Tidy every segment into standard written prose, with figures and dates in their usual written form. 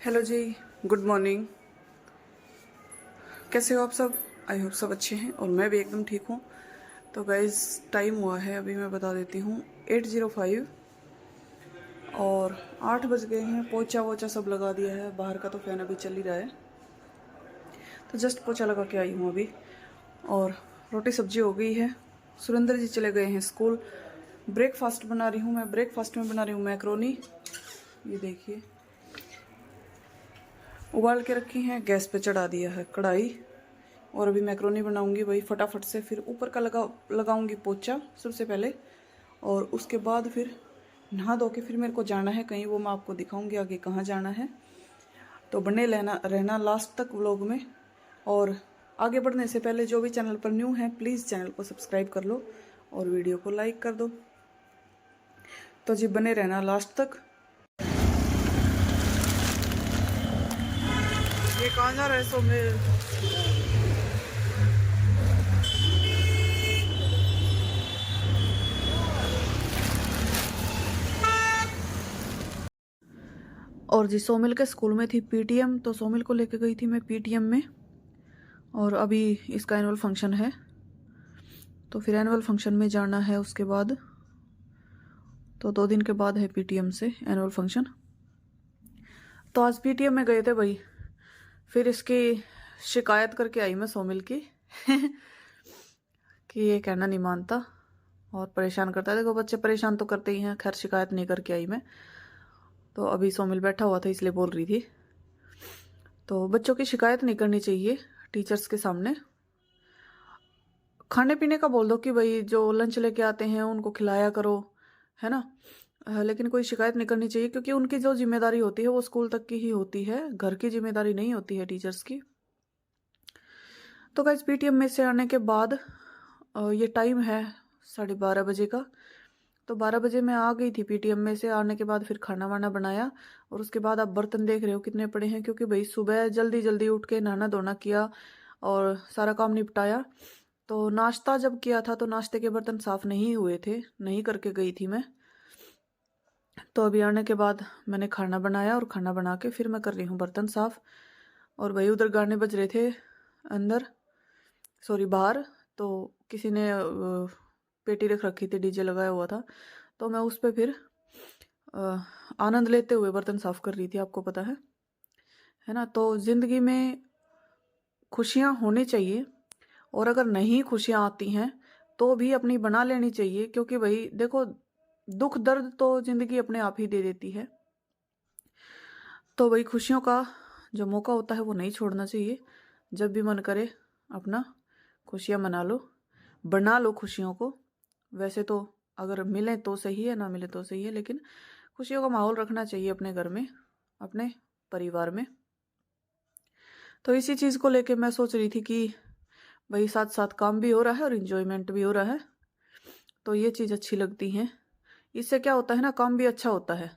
Hello जी। Good morning. कैसे हो आप सब? आई होप सब अच्छे हैं और मैं भी एकदम ठीक हूँ। तो गाइज टाइम हुआ है, अभी मैं बता देती हूँ, 8:05 और 8 बज गए हैं। पोछा वोछा सब लगा दिया है, बाहर का तो फैन अभी चल ही रहा है। तो जस्ट पोछा लगा के आई हूँ अभी और रोटी सब्जी हो गई है। सुरेंद्र जी चले गए हैं स्कूल। ब्रेकफास्ट बना रही हूँ मैं। ब्रेकफास्ट में बना रही हूँ मैक्रोनी। ये देखिए, उबाल के रखी हैं, गैस पे चढ़ा दिया है कढ़ाई और अभी मैक्रोनी बनाऊंगी वही फटाफट से। फिर ऊपर का लगाऊंगी पोछा सबसे पहले और उसके बाद फिर नहा धो के फिर मेरे को जाना है कहीं, वो मैं आपको दिखाऊंगी आगे कहाँ जाना है। तो बने रहना लास्ट तक व्लॉग में। और आगे बढ़ने से पहले जो भी चैनल पर न्यू है प्लीज़ चैनल को सब्सक्राइब कर लो और वीडियो को लाइक कर दो। तो जी बने रहना लास्ट तक। ये कहाँ जा रहा है सोमेल? और जी सोमिल के स्कूल में थी पीटीएम, तो सोमिल को लेके गई थी मैं पीटीएम में। और अभी इसका एनुअल फंक्शन है, तो फिर एनुअल फंक्शन में जाना है उसके बाद। तो 2 दिन के बाद है पीटीएम से एनुअल फंक्शन। तो आज पीटीएम में गए थे भाई। फिर इसकी शिकायत करके आई मैं सोमिल की कि ये कहना नहीं मानता और परेशान करता है। देखो बच्चे परेशान तो करते ही हैं, खैर शिकायत नहीं करके आई मैं। तो अभी सोमिल बैठा हुआ था इसलिए बोल रही थी। तो बच्चों की शिकायत नहीं करनी चाहिए टीचर्स के सामने। खाने पीने का बोल दो कि भाई जो लंच लेके आते हैं उनको खिलाया करो, है ना। लेकिन कोई शिकायत नहीं करनी चाहिए क्योंकि उनकी जो जिम्मेदारी होती है वो स्कूल तक की ही होती है, घर की जिम्मेदारी नहीं होती है टीचर्स की। तो गाइस पीटीएम में से आने के बाद ये टाइम है 12:30 बजे का। तो 12 बजे मैं आ गई थी पीटीएम में से। आने के बाद फिर खाना वाना बनाया और उसके बाद आप बर्तन देख रहे हो कितने पड़े हैं, क्योंकि भाई सुबह जल्दी जल्दी उठ के नहाना धोना किया और सारा काम निपटाया। तो नाश्ता जब किया था तो नाश्ते के बर्तन साफ नहीं हुए थे, नहीं करके गई थी मैं। तो अभी आने के बाद मैंने खाना बनाया और खाना बना के फिर मैं कर रही हूँ बर्तन साफ। और भाई उधर गाने बज रहे थे अंदर, सॉरी बाहर। तो किसी ने पेटी रख रखी थी, डीजे लगाया हुआ था। तो मैं उस पर फिर आनंद लेते हुए बर्तन साफ कर रही थी, आपको पता है ना। तो जिंदगी में खुशियाँ होनी चाहिए और अगर नहीं खुशियाँ आती हैं तो भी अपनी बना लेनी चाहिए, क्योंकि भाई देखो दुख दर्द तो जिंदगी अपने आप ही दे देती है। तो भाई खुशियों का जो मौका होता है वो नहीं छोड़ना चाहिए। जब भी मन करे अपना खुशियाँ मना लो, बना लो खुशियों को। वैसे तो अगर मिले तो सही है, ना मिले तो सही है, लेकिन खुशियों का माहौल रखना चाहिए अपने घर में, अपने परिवार में। तो इसी चीज़ को लेके मैं सोच रही थी कि भाई साथ साथ काम भी हो रहा है और इंजॉयमेंट भी हो रहा है, तो ये चीज़ अच्छी लगती है। इससे क्या होता है ना, काम भी अच्छा होता है।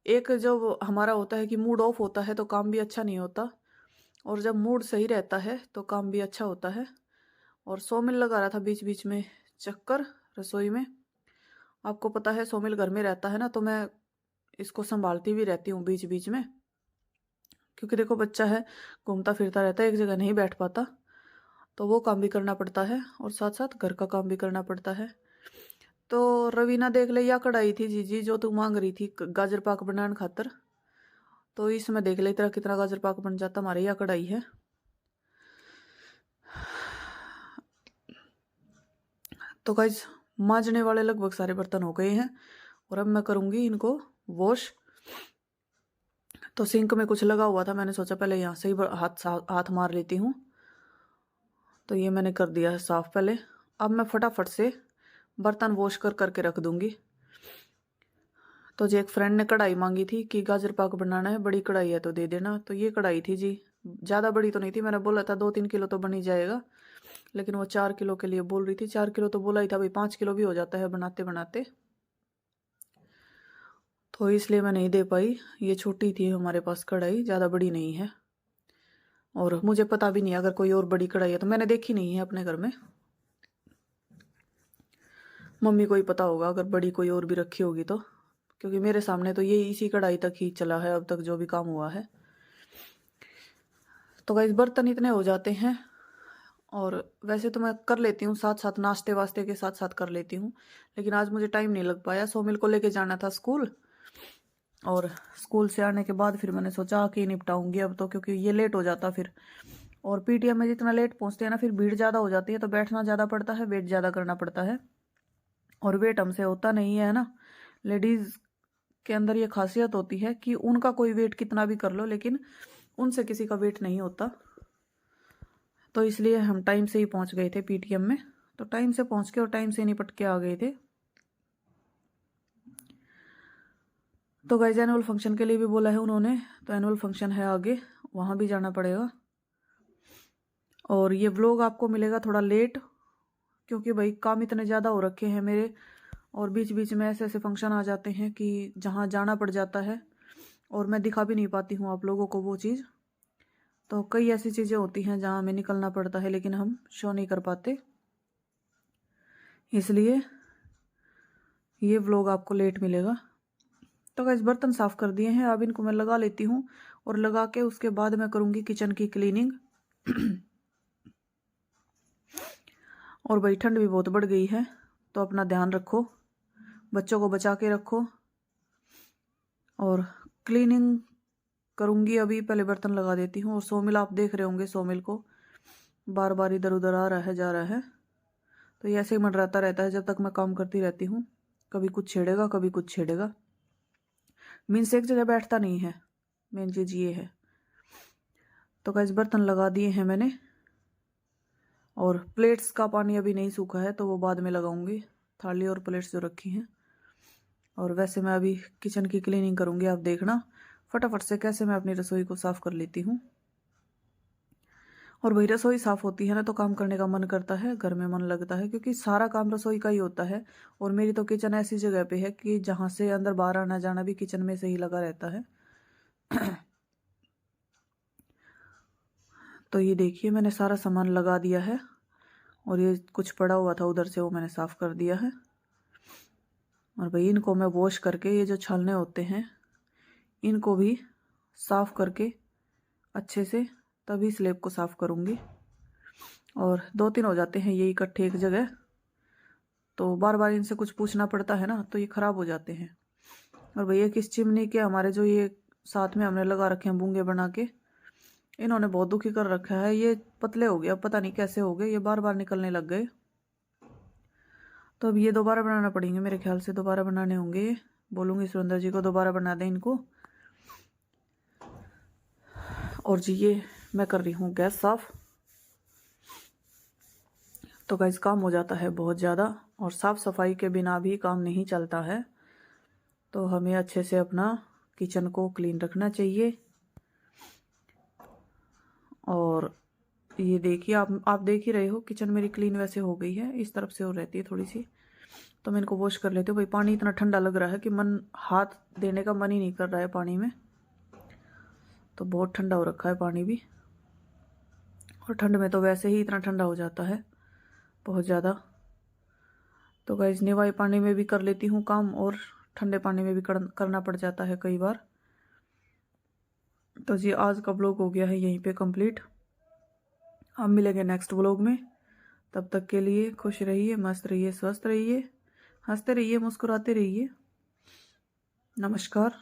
एक जब हमारा होता है कि मूड ऑफ होता है तो काम भी अच्छा नहीं होता, और जब मूड सही रहता है तो काम भी अच्छा होता है। और सोमिल लगा रहा था बीच बीच में चक्कर रसोई में। आपको पता है सोमिल घर में रहता है ना, तो मैं इसको संभालती भी रहती हूँ बीच बीच में, क्योंकि देखो बच्चा है, घूमता फिरता रहता है, एक जगह नहीं बैठ पाता। तो वो काम भी करना पड़ता है और साथ साथ घर का काम भी करना पड़ता है। तो रवीना देख ले, या कढ़ाई थी जीजी जो तू मांग रही थी गाजर पाक बनाने खातर। तो इसमें देख ले तेरा कितना गाजर पाक बन जाता, हमारे यहाँ कढ़ाई है। तो गाइज मांजने वाले लगभग सारे बर्तन हो गए हैं और अब मैं करूंगी इनको वॉश। तो सिंक में कुछ लगा हुआ था, मैंने सोचा पहले यहाँ से ही हाथ मार लेती हूँ। तो ये मैंने कर दिया है साफ पहले। अब मैं फटाफट से बर्तन वॉश करके रख दूंगी। तो जी एक फ्रेंड ने कढ़ाई मांगी थी कि गाजर पाक बनाना है, बड़ी कढ़ाई है तो दे देना। तो ये कढ़ाई थी जी, ज़्यादा बड़ी तो नहीं थी। मैंने बोला था 2-3 किलो तो बन ही जाएगा, लेकिन वो 4 किलो के लिए बोल रही थी। 4 किलो तो बोला ही था भाई, 5 किलो भी हो जाता है बनाते बनाते। तो इसलिए मैं नहीं दे पाई। ये छोटी थी हमारे पास कढ़ाई, ज़्यादा बड़ी नहीं है। और मुझे पता भी नहीं अगर कोई और बड़ी कढ़ाई है तो, मैंने देखी नहीं है अपने घर में। मम्मी को ही पता होगा अगर बड़ी कोई और भी रखी होगी तो, क्योंकि मेरे सामने तो ये इसी कढ़ाई तक ही चला है अब तक जो भी काम हुआ है। तो गाइस बर्तन इतने हो जाते हैं, और वैसे तो मैं कर लेती हूँ साथ साथ, नाश्ते वास्ते के साथ साथ कर लेती हूँ, लेकिन आज मुझे टाइम नहीं लग पाया। सोमिल को लेके जाना था स्कूल, और स्कूल से आने के बाद फिर मैंने सोचा कि निपटाऊंगी अब तो, क्योंकि ये लेट हो जाता फिर। और पीटीएम में जितना लेट पहुंचते हैं ना, फिर भीड़ ज़्यादा हो जाती है, तो बैठना ज़्यादा पड़ता है, वेट ज़्यादा करना पड़ता है, और वेट हमसे होता नहीं है ना। लेडीज़ के अंदर ये खासियत होती है कि उनका कोई वेट कितना भी कर लो, लेकिन उनसे किसी का वेट नहीं होता। तो इसलिए हम टाइम से ही पहुंच गए थे पीटीएम में, तो टाइम से पहुंच के और टाइम से निपट के आ गए थे। तो गाइस एनुअल फंक्शन के लिए भी बोला है उन्होंने, तो एनुअल फंक्शन है आगे, वहाँ भी जाना पड़ेगा। और ये व्लॉग आपको मिलेगा थोड़ा लेट, क्योंकि भाई काम इतने ज़्यादा हो रखे हैं मेरे, और बीच बीच में ऐसे ऐसे फंक्शन आ जाते हैं कि जहाँ जाना पड़ जाता है, और मैं दिखा भी नहीं पाती हूँ आप लोगों को वो चीज़। तो कई ऐसी चीज़ें होती हैं जहाँ हमें निकलना पड़ता है, लेकिन हम शो नहीं कर पाते, इसलिए ये व्लॉग आपको लेट मिलेगा। तो गाइस बर्तन साफ़ कर दिए हैं, अब इनको मैं लगा लेती हूँ, और लगा के उसके बाद मैं करूँगी किचन की क्लीनिंग। और भाई ठंड भी बहुत बढ़ गई है, तो अपना ध्यान रखो, बच्चों को बचा के रखो। और क्लीनिंग करूँगी अभी, पहले बर्तन लगा देती हूँ। और सोमिल आप देख रहे होंगे, सोमिल को बार बार इधर उधर आ रहा है, जा रहा है, तो ये ऐसे ही मंडराता रहता है जब तक मैं काम करती रहती हूँ। कभी कुछ छेड़ेगा, कभी कुछ छेड़ेगा, मीन्स एक जगह बैठता नहीं है, मेन चीज़ ये है। तो गाइस बर्तन लगा दिए हैं मैंने, और प्लेट्स का पानी अभी नहीं सूखा है, तो वो बाद में लगाऊंगी, थाली और प्लेट्स जो रखी हैं। और वैसे मैं अभी किचन की क्लीनिंग करूंगी, आप देखना फटाफट से कैसे मैं अपनी रसोई को साफ़ कर लेती हूँ। और वही रसोई साफ़ होती है ना, तो काम करने का मन करता है, घर में मन लगता है, क्योंकि सारा काम रसोई का ही होता है। और मेरी तो किचन ऐसी जगह पे है कि जहाँ से अंदर बाहर आना जाना भी किचन में से ही लगा रहता है। तो ये देखिए मैंने सारा सामान लगा दिया है, और ये कुछ पड़ा हुआ था उधर से वो मैंने साफ़ कर दिया है। और भाई इनको मैं वॉश करके, ये जो छालने होते हैं इनको भी साफ़ करके अच्छे से, तभी स्लेब को साफ़ करूँगी। और 2-3 हो जाते हैं ये इकट्ठे एक जगह, तो बार बार इनसे कुछ पूछना पड़ता है ना, तो ये ख़राब हो जाते हैं। और भैया किस चिमनी के हमारे जो ये साथ में हमने लगा रखे हैं बूंगे बना के, इन्होंने बहुत दुखी कर रखा है। ये पतले हो गए, अब पता नहीं कैसे हो गए, ये बार बार निकलने लग गए। तो अब ये दोबारा बनाना पड़ेंगे, मेरे ख्याल से दोबारा बनाने होंगे ये। बोलूँगी सुरेंद्र जी को दोबारा बना दें इनको। और जी ये मैं कर रही हूँ गैस साफ़। तो गाइस काम हो जाता है बहुत ज़्यादा, और साफ़ सफाई के बिना भी काम नहीं चलता है, तो हमें अच्छे से अपना किचन को क्लीन रखना चाहिए। और ये देखिए आप देख ही रहे हो, किचन मेरी क्लीन वैसे हो गई है, इस तरफ से हो रहती है थोड़ी सी, तो मैं इनको वॉश कर लेती हूँ। भाई पानी इतना ठंडा लग रहा है कि हाथ देने का मन ही नहीं कर रहा है पानी में, तो बहुत ठंडा हो रखा है पानी भी। और ठंड में तो वैसे ही इतना ठंडा हो जाता है बहुत ज़्यादा। तो गाइस निवाई पानी में भी कर लेती हूँ काम, और ठंडे पानी में भी करना पड़ जाता है कई बार। तो जी आज का व्लॉग हो गया है यहीं पे कंप्लीट। अब मिलेंगे नेक्स्ट व्लॉग में, तब तक के लिए खुश रहिए, मस्त रहिए, स्वस्थ रहिए, हंसते रहिए, मुस्कुराते रहिए। नमस्कार।